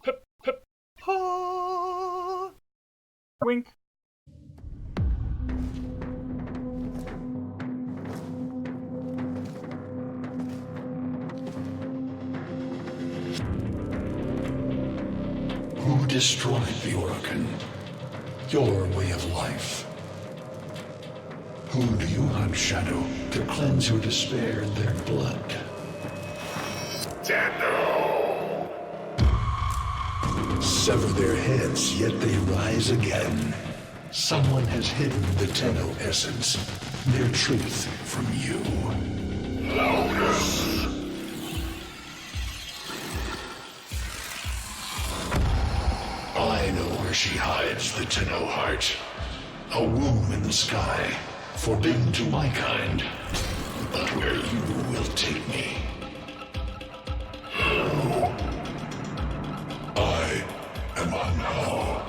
Pip, pip, ha! Wink. Who destroyed the Organ? Your way of life. Who do you hunt, Shadow, to cleanse your despair in their blood? Tenno! Sever their heads, yet they rise again. Someone has hidden the Tenno essence, their truth from you. Loudest! I know where she hides the Tenno heart. A womb in the sky, forbidden to my kind, but where you will take me. I am Anhao,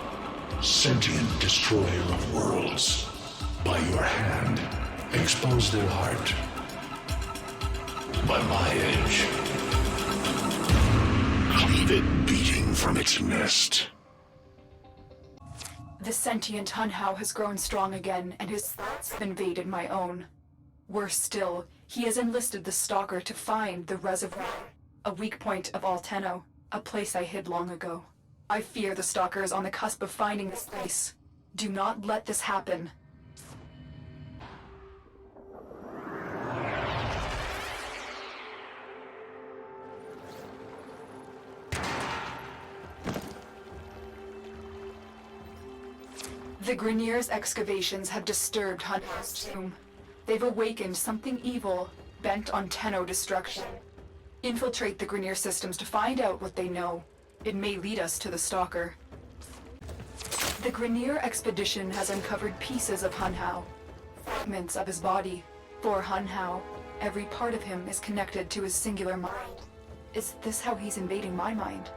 sentient destroyer of worlds. By your hand, expose their heart. By my edge, cleave it beating from its nest. The sentient Hunhao has grown strong again, and his thoughts have invaded my own. Worse still, he has enlisted the Stalker to find the reservoir, a weak point of all Tenno, a place I hid long ago. I fear the Stalker is on the cusp of finding this place. Do not let this happen. The Grineer's excavations have disturbed Hunhao's tomb. They've awakened something evil, bent on Tenno destruction. Infiltrate the Grineer systems to find out what they know. It may lead us to the Stalker. The Grineer expedition has uncovered pieces of Hunhao, fragments of his body. For Hunhao, every part of him is connected to his singular mind. Is this how he's invading my mind?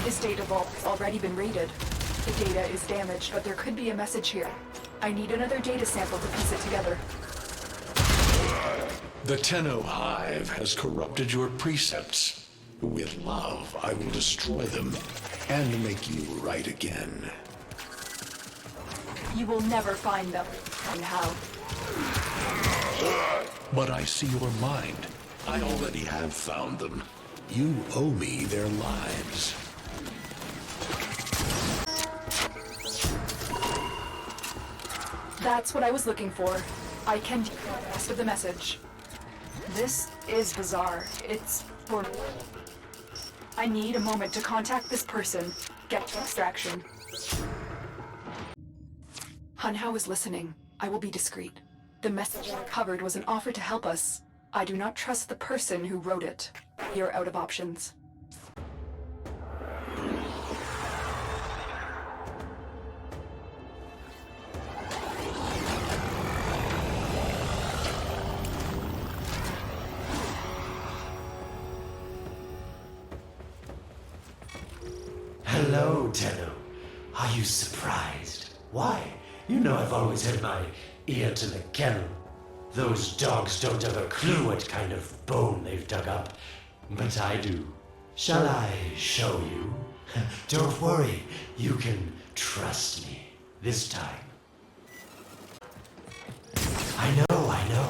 His data vault has already been raided. The data is damaged, but there could be a message here. I need another data sample to piece it together. The Tenno Hive has corrupted your precepts. With love, I will destroy them and make you right again. You will never find them, Hunhao. But I see your mind. I already have found them. You owe me their lives. That's what I was looking for. I can decode the rest of the message. This is bizarre. It's for... I need a moment to contact this person, get to extraction. Hunhao is listening. I will be discreet. The message I covered was an offer to help us. I do not trust the person who wrote it. You're out of options. Hello, Tenno. Are you surprised? Why? You know I've always had my ear to the kennel. Those dogs don't have a clue what kind of bone they've dug up, but I do. Shall I show you? Don't worry, you can trust me this time. I know.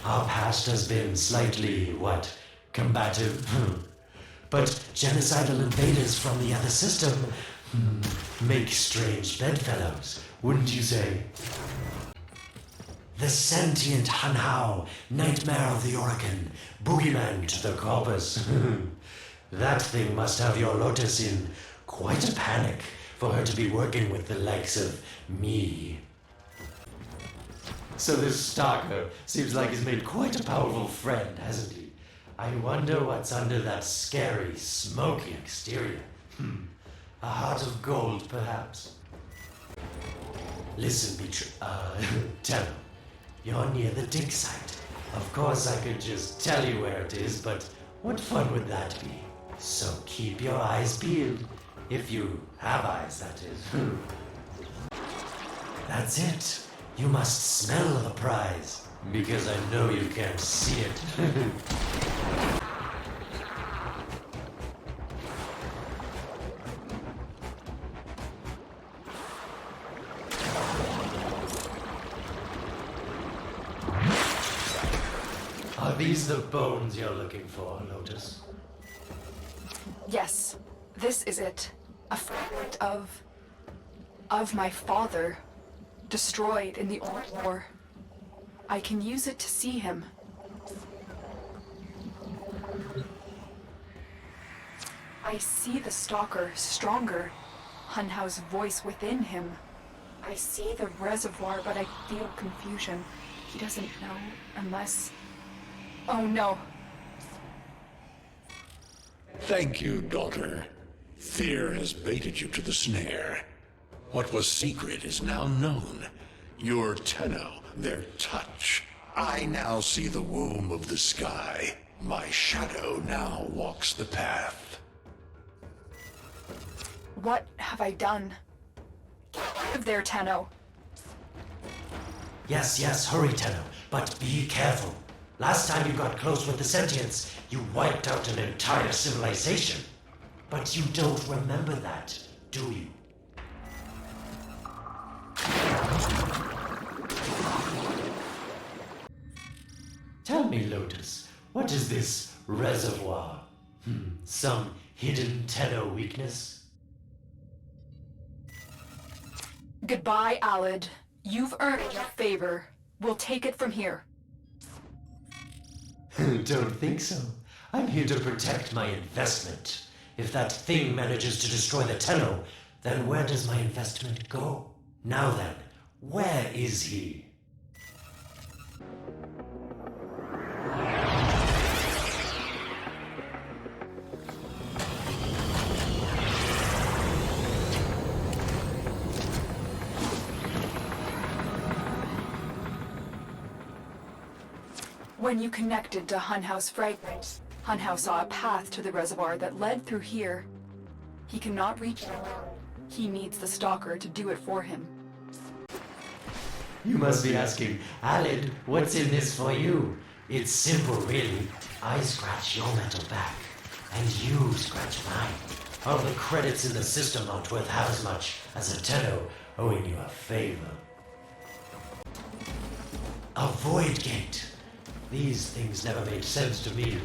Our past has been slightly, combative? But genocidal invaders from the other system make strange bedfellows, wouldn't you say? The sentient Hunhao, nightmare of the Organ, boogeyman to the corpus. That thing must have your Lotus in quite a panic for her to be working with the likes of me. So this Stalker seems like he's made quite a powerful friend, hasn't he? I wonder what's under that scary, smoky exterior. A heart of gold, perhaps? Listen, Tenno. You're near the dig site. Of course I could just tell you where it is, but what fun would that be? So keep your eyes peeled. If you have eyes, that is. That's it. You must smell the prize, because I know you can't see it. Are these the bones you're looking for, Lotus? Yes, this is it. A fragment of my father, destroyed in the old war. I can use it to see him. I see the stalker stronger. Hunhow's voice within him. I see the reservoir, but I feel confusion. He doesn't know unless... Oh no. Thank you, daughter. Fear has baited you to the snare. What was secret is now known. Your Tenno, their touch. I now see the womb of the sky. My shadow now walks the path. What have I done? Get out of there, Tenno. Yes, hurry, Tenno, but be careful. Last time you got close with the sentients, you wiped out an entire civilization. But you don't remember that, do you? Tell me, Lotus, what is this reservoir? Some hidden Tenno weakness? Goodbye, Alid. You've earned your favor. We'll take it from here. Don't think so. I'm here to protect my investment. If that thing manages to destroy the Tenno, then where does my investment go? Now then, where is he? When you connected to Hunhow's fragment, Hunhow saw a path to the reservoir that led through here. He cannot reach it. He needs the stalker to do it for him. You must be asking, Alid, what's in this for you? It's simple, really. I scratch your metal back, and you scratch mine. All the credits in the system aren't worth half as much as a Tenno owing you a favor. A void gate. These things never made sense to me.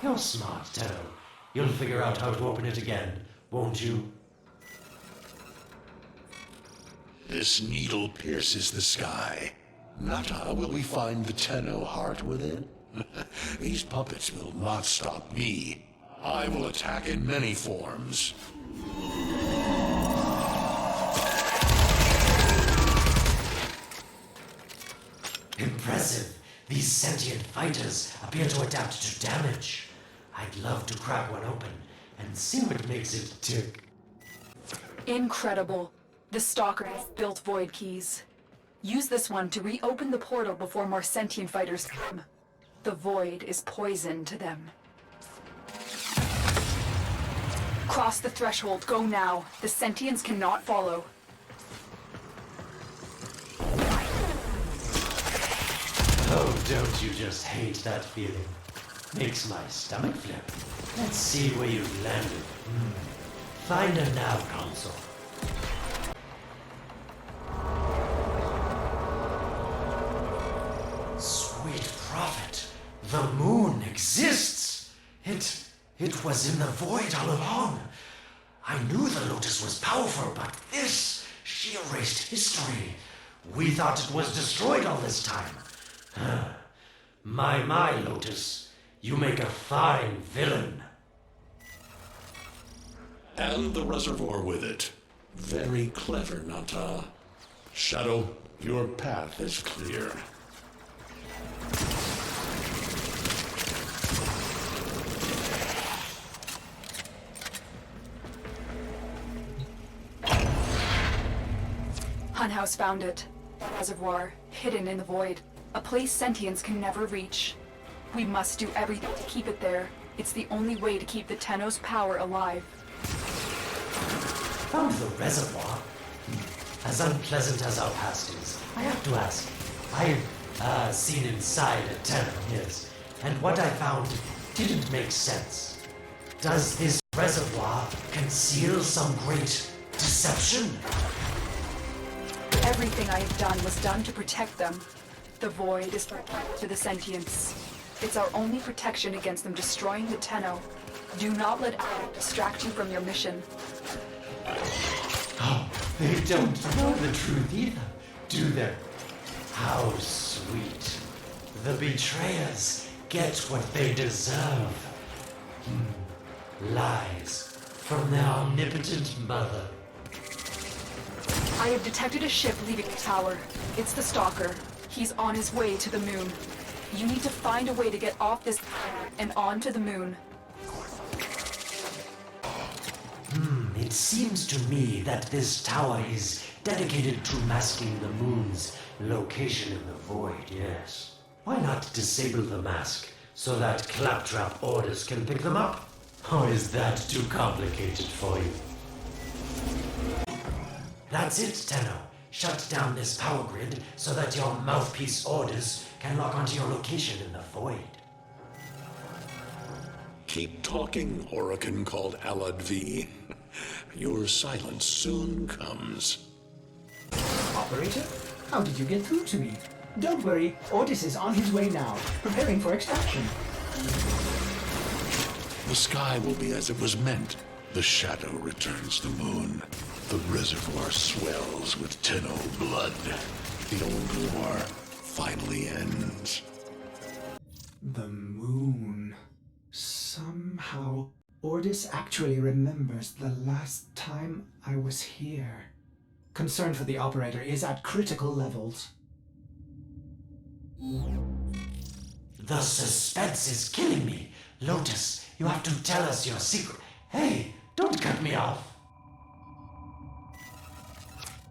You're smart, Tenno. You'll figure out how to open it again, won't you? This needle pierces the sky. Nata, will we find the Tenno heart within? These puppets will not stop me. I will attack in many forms. Impressive. These sentient fighters appear to adapt to damage. I'd love to crack one open and see what makes it tick. Incredible. The stalker has built void keys. Use this one to reopen the portal before more sentient fighters come. The void is poison to them. Cross the threshold. Go now. The sentients cannot follow. Oh, don't you just hate that feeling? Makes my stomach flip. Let's see where you've landed. Find a nav console. Sweet prophet, the moon exists! It was in the void all along. I knew the Lotus was powerful, but this, she erased history. We thought it was destroyed all this time. My, Lotus, you make a fine villain. And the reservoir with it. Very clever, Nata. Shadow, your path is clear. Hunhouse found it. A reservoir, hidden in the void. A place sentients can never reach. We must do everything to keep it there. It's the only way to keep the Tenno's power alive. Found the reservoir? As unpleasant as our past is, I have to ask. I've seen inside a Tenno, yes, and what I found didn't make sense. Does this reservoir conceal some great deception? Everything I have done was done to protect them. The void is to the sentients. It's our only protection against them destroying the Tenno. Do not let it distract you from your mission. Oh, they don't know the truth either, do they? How sweet. The betrayers get what they deserve. Lies from their omnipotent mother. I have detected a ship leaving the tower. It's the Stalker. He's on his way to the moon. You need to find a way to get off this and onto the moon. It seems to me that this tower is dedicated to masking the moon's location in the void, yes. Why not disable the mask so that claptrap orders can pick them up? Or is that too complicated for you? That's it, Tenno. Shut down this power grid so that your mouthpiece orders can lock onto your location in the void. Keep talking, Orokin called Alad V. Your silence soon comes. Operator, how did you get through to me? Don't worry, Otis is on his way now, preparing for extraction. The sky will be as it was meant. The shadow returns the moon. The reservoir swells with Tenno blood. The old war finally ends. The moon. Somehow, Ordis actually remembers the last time I was here. Concern for the operator is at critical levels. The suspense is killing me. Lotus, you have to tell us your secret. Hey, don't cut me off.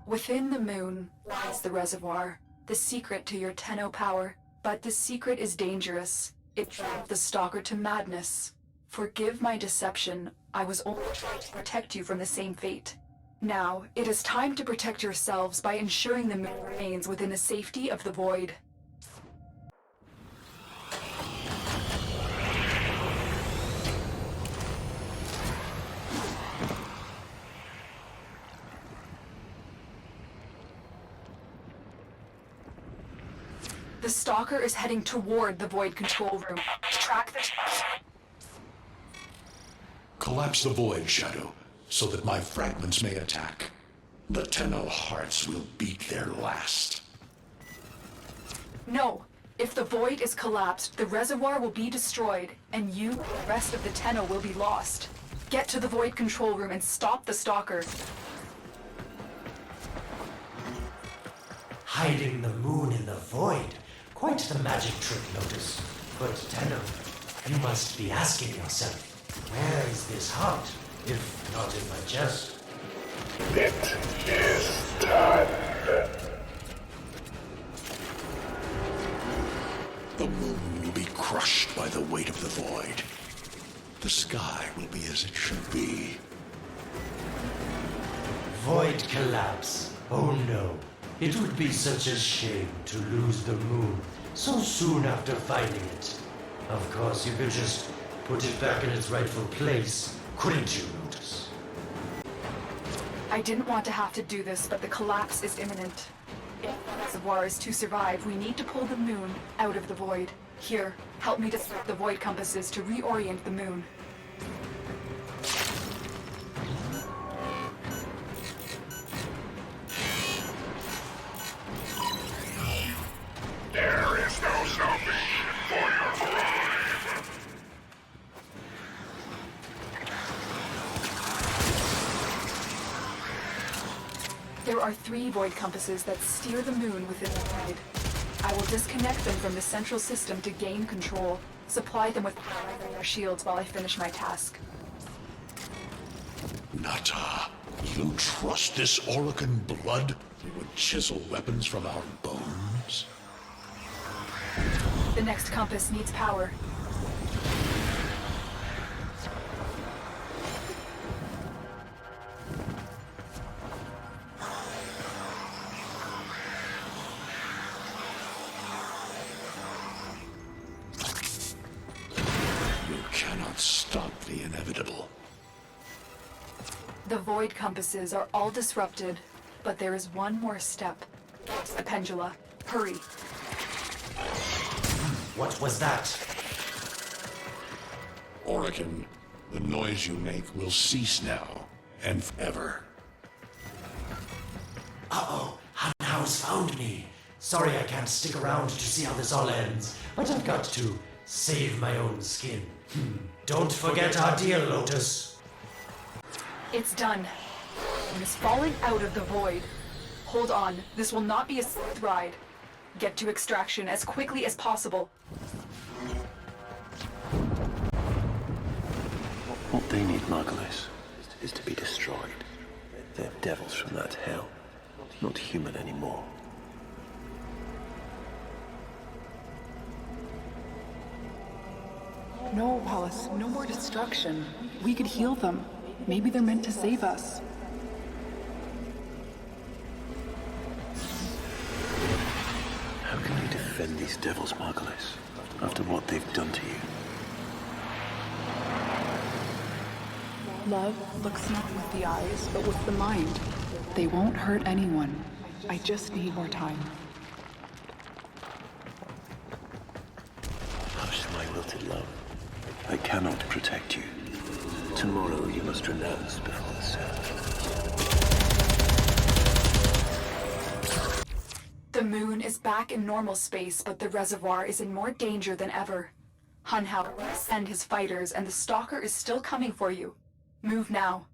Within the moon lies the reservoir, the secret to your Tenno power. But the secret is dangerous. It drove the Stalker to madness. Forgive my deception. I was only trying to protect you from the same fate. Now, it is time to protect yourselves by ensuring the moon remains within the safety of the void. The Stalker is heading toward the void control room. Track the... Collapse the void, Shadow, so that my fragments may attack. The Tenno hearts will beat their last. No! If the void is collapsed, the reservoir will be destroyed, and you and the rest of the Tenno will be lost. Get to the void control room and stop the Stalker. Hiding the moon in the void. Quite the magic trick, Lotus. But Tenno, you must be asking yourself, where is this heart, if not in my chest? It is done. The moon will be crushed by the weight of the void. The sky will be as it should be. Void collapse. Oh no. It would be such a shame to lose the moon so soon after finding it. Of course, you could just put it back in its rightful place, couldn't you, Lotus? I didn't want to have to do this, but the collapse is imminent. If the reservoir is to survive, we need to pull the moon out of the void. Here, help me disrupt the void compasses to reorient the moon. There is no salvation for your crime. There are 3 void compasses that steer the moon within the void. I will disconnect them from the central system to gain control. Supply them with their shields while I finish my task. Nata, you trust this Orokin blood? You would chisel weapons from our bones? The next compass needs power. You cannot stop the inevitable. The void compasses are all disrupted, but there is one more step. The pendula. Hurry. What was that? Orokin, the noise you make will cease now and forever. Uh-oh, Hanhouse found me. Sorry I can't stick around to see how this all ends, but I've got to save my own skin. Don't forget our deal, Lotus. It's done. It is falling out of the void. Hold on, this will not be a smooth ride. Get to extraction as quickly as possible. What they need, Margulis, is to be destroyed. They're devils from that hell, not human anymore. No, Wallace, no more destruction. We could heal them. Maybe they're meant to save us. How can you defend these devils, Margulis, after what they've done to you? Love looks not with the eyes, but with the mind. They won't hurt anyone. I just need more time. Hush, my wilted love. I cannot protect you. Tomorrow you must renounce before the sun. The moon is back in normal space, but the reservoir is in more danger than ever. Hunhao will send his fighters, and the Stalker is still coming for you. Move now.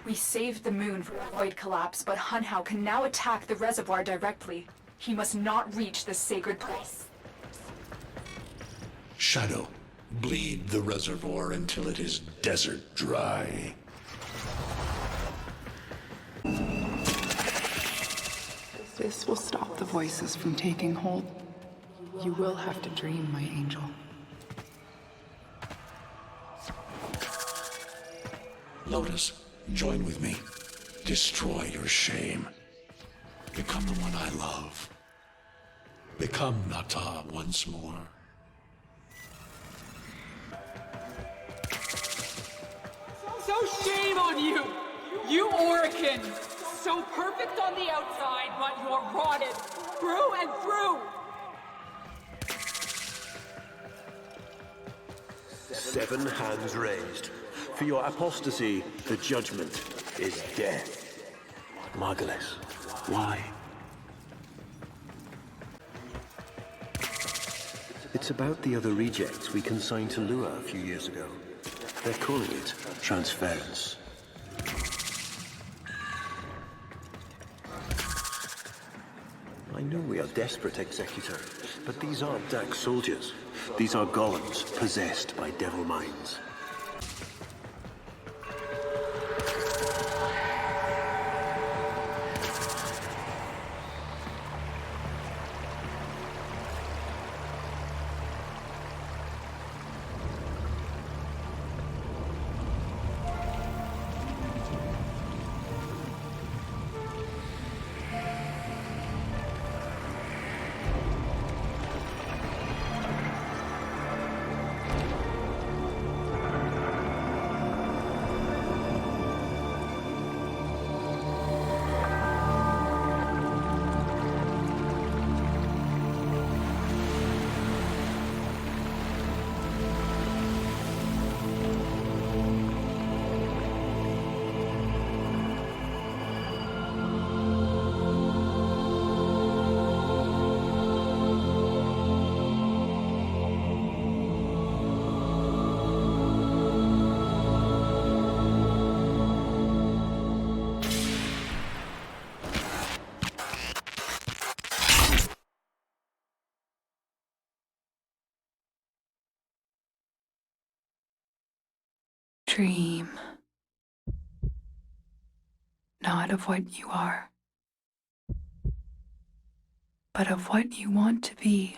We saved the moon from a void collapse, but Hunhao can now attack the reservoir directly. He must not reach this sacred place. Shadow, bleed the reservoir until it is desert dry. This will stop the voices from taking hold. You will have to dream, my angel. Lotus, join with me. Destroy your shame. Become the one I love. Become Nata once more. So shame on you! You Orokin! So perfect on the outside, but you're rotted through and through! 7 hands raised. For your apostasy, the judgment is death. Margulis, why? It's about the other rejects we consigned to Lua a few years ago. They're calling it transference. I know we are desperate, Executor, but these aren't Dak soldiers. These are golems possessed by devil minds. Dream. Not of what you are, but of what you want to be.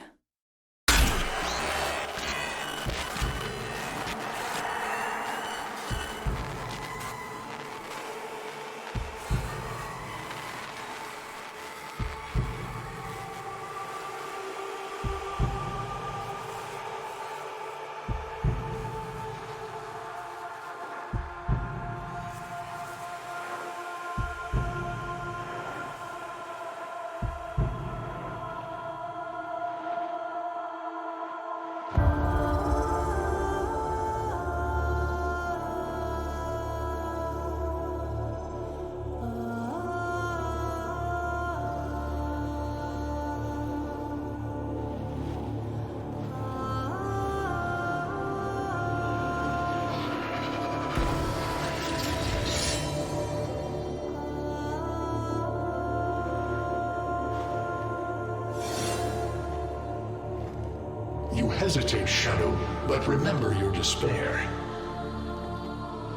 hesitate, Shadow, but remember your despair.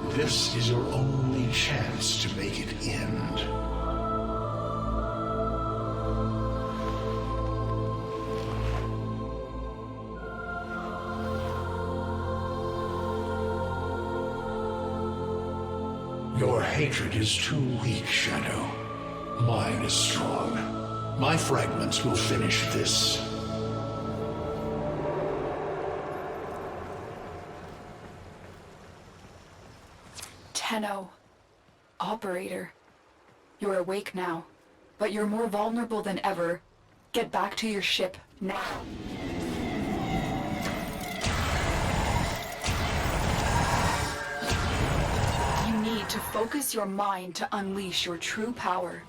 This is your only chance to make it end. Your hatred is too weak, Shadow. Mine is strong. My fragments will finish this. Tenno. Operator. You're awake now, but you're more vulnerable than ever. Get back to your ship, now. You need to focus your mind to unleash your true power.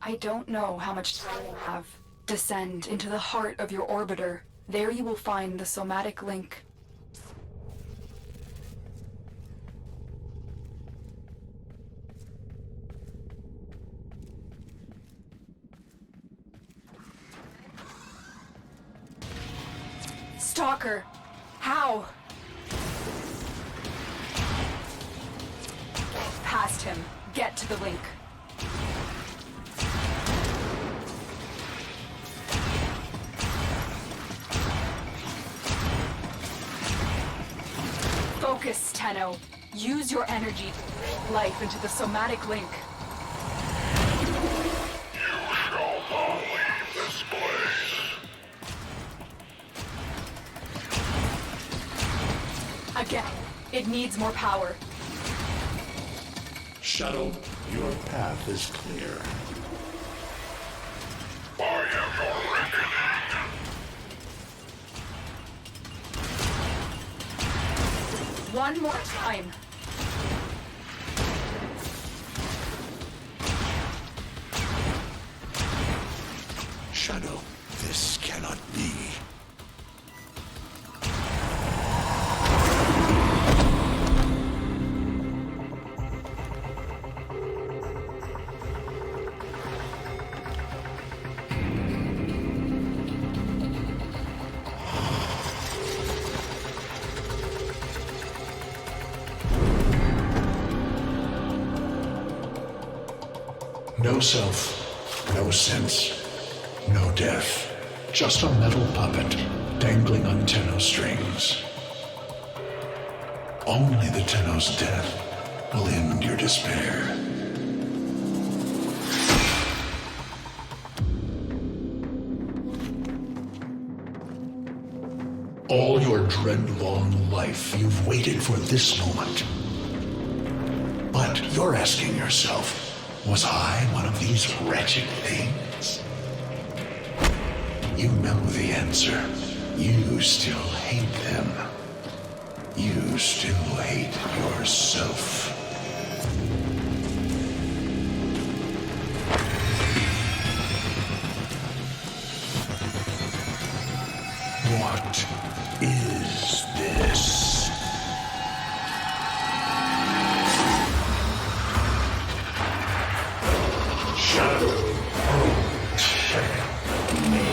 I don't know how much time you have. Descend into the heart of your orbiter. There you will find the somatic link. Stalker! How? Past him. Get to the link. Focus, Tenno. Use your energy to breathe life into the somatic link. You shall not leave this place. Again, it needs more power. Shadow, your path is clear. I am your reckoning. One more time. Shadow, this cannot be. No self, no sense, no death. Just a metal puppet dangling on Tenno strings. Only the Tenno's death will end your despair. All your dread-long life, you've waited for this moment. But you're asking yourself, was I one of these wretched things? You know the answer. You still hate them. You still hate yourself. What is this? Shadow, protect me.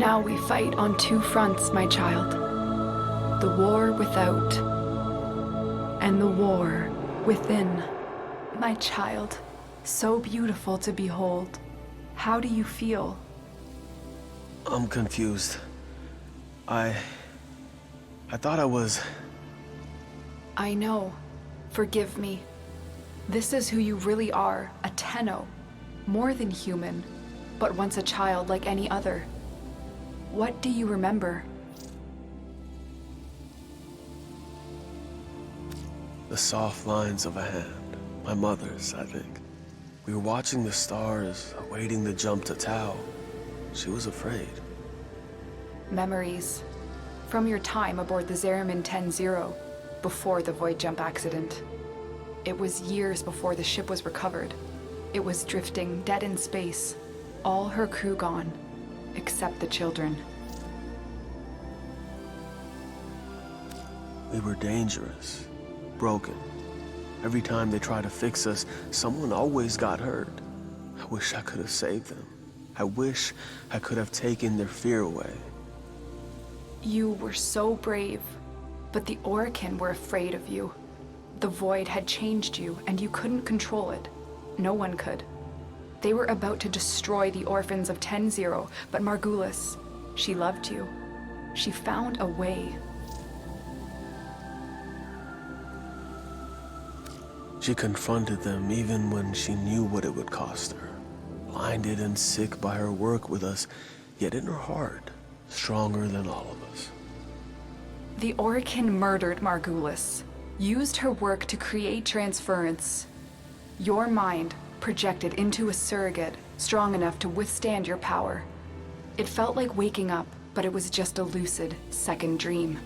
Now we fight on two fronts, my child. The war without, and the war within. My child, so beautiful to behold. How do you feel? I'm confused. I thought I was... I know. Forgive me. This is who you really are, a Tenno. More than human, but once a child like any other. What do you remember? The soft lines of a hand. My mother's, I think. We were watching the stars, awaiting the jump to Tau. She was afraid. Memories. From your time aboard the Zariman 10-0, before the void jump accident. It was years before the ship was recovered. It was drifting dead in space. All her crew gone, except the children. We were dangerous, broken. Every time they tried to fix us, someone always got hurt. I wish I could have saved them. I wish I could have taken their fear away. You were so brave, but the Orokin were afraid of you. The void had changed you, and you couldn't control it. No one could. They were about to destroy the orphans of 10-0, but Margulis, she loved you. She found a way. She confronted them even when she knew what it would cost her. Blinded and sick by her work with us, yet in her heart, stronger than all of us. The Orokin murdered Margulis, used her work to create transference. Your mind projected into a surrogate strong enough to withstand your power. It felt like waking up, but it was just a lucid second dream.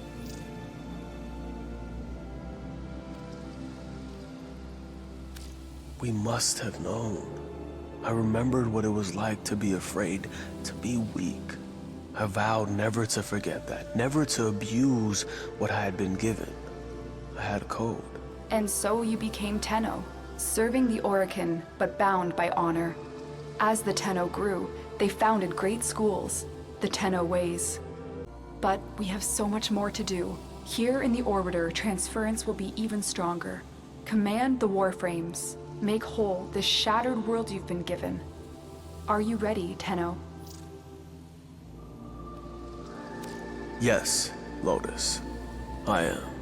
We must have known. I remembered what it was like to be afraid, to be weak. I vowed never to forget that, never to abuse what I had been given. I had a code. And so you became Tenno, serving the Orokin, but bound by honor. As the Tenno grew, they founded great schools, the Tenno ways. But we have so much more to do. Here in the Orbiter, transference will be even stronger. Command the Warframes. Make whole this shattered world you've been given. Are you ready, Tenno? Yes, Lotus. I am.